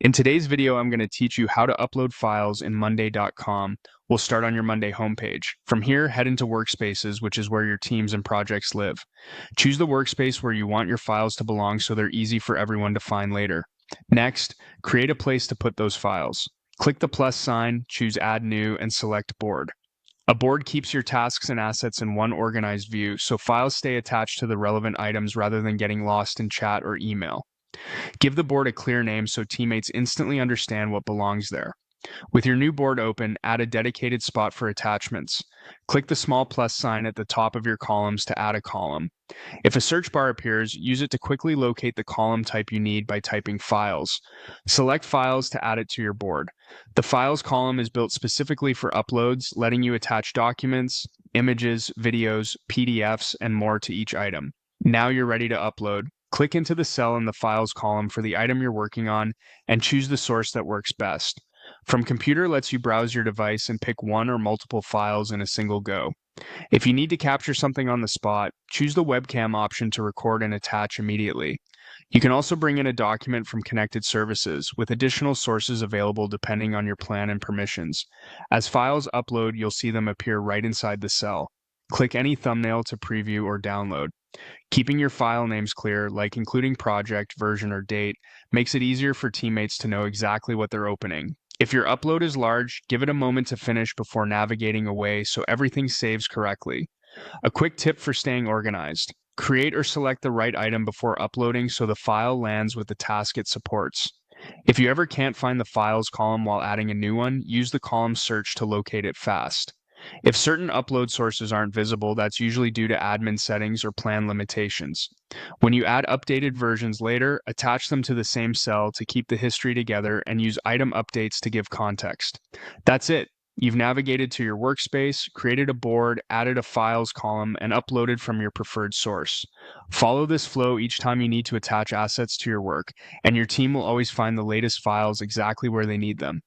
In today's video, I'm going to teach you how to upload files in monday.com. We'll start on your Monday homepage. From here, head into Workspaces, which is where your teams and projects live. Choose the workspace where you want your files to belong so they're easy for everyone to find later. Next, create a place to put those files. Click the plus sign, choose Add New, and select Board. A board keeps your tasks and assets in one organized view, so files stay attached to the relevant items rather than getting lost in chat or email. Give the board a clear name so teammates instantly understand what belongs there. With your new board open, add a dedicated spot for attachments. Click the small plus sign at the top of your columns to add a column. If a search bar appears, use it to quickly locate the column type you need by typing Files. Select Files to add it to your board. The Files column is built specifically for uploads, letting you attach documents, images, videos, PDFs, and more to each item. Now you're ready to upload. Click into the cell in the Files column for the item you're working on and choose the source that works best. From Computer lets you browse your device and pick one or multiple files in a single go. If you need to capture something on the spot, choose the webcam option to record and attach immediately. You can also bring in a document from Connected Services, with additional sources available depending on your plan and permissions. As files upload, you'll see them appear right inside the cell. Click any thumbnail to preview or download. Keeping your file names clear, like including project, version, or date, makes it easier for teammates to know exactly what they're opening. If your upload is large, give it a moment to finish before navigating away so everything saves correctly. A quick tip for staying organized: create or select the right item before uploading so the file lands with the task it supports. If you ever can't find the Files column while adding a new one, use the column search to locate it fast. If certain upload sources aren't visible, that's usually due to admin settings or plan limitations. When you add updated versions later, attach them to the same cell to keep the history together and use item updates to give context. That's it. You've navigated to your workspace, created a board, added a files column, and uploaded from your preferred source. Follow this flow each time you need to attach assets to your work, and your team will always find the latest files exactly where they need them.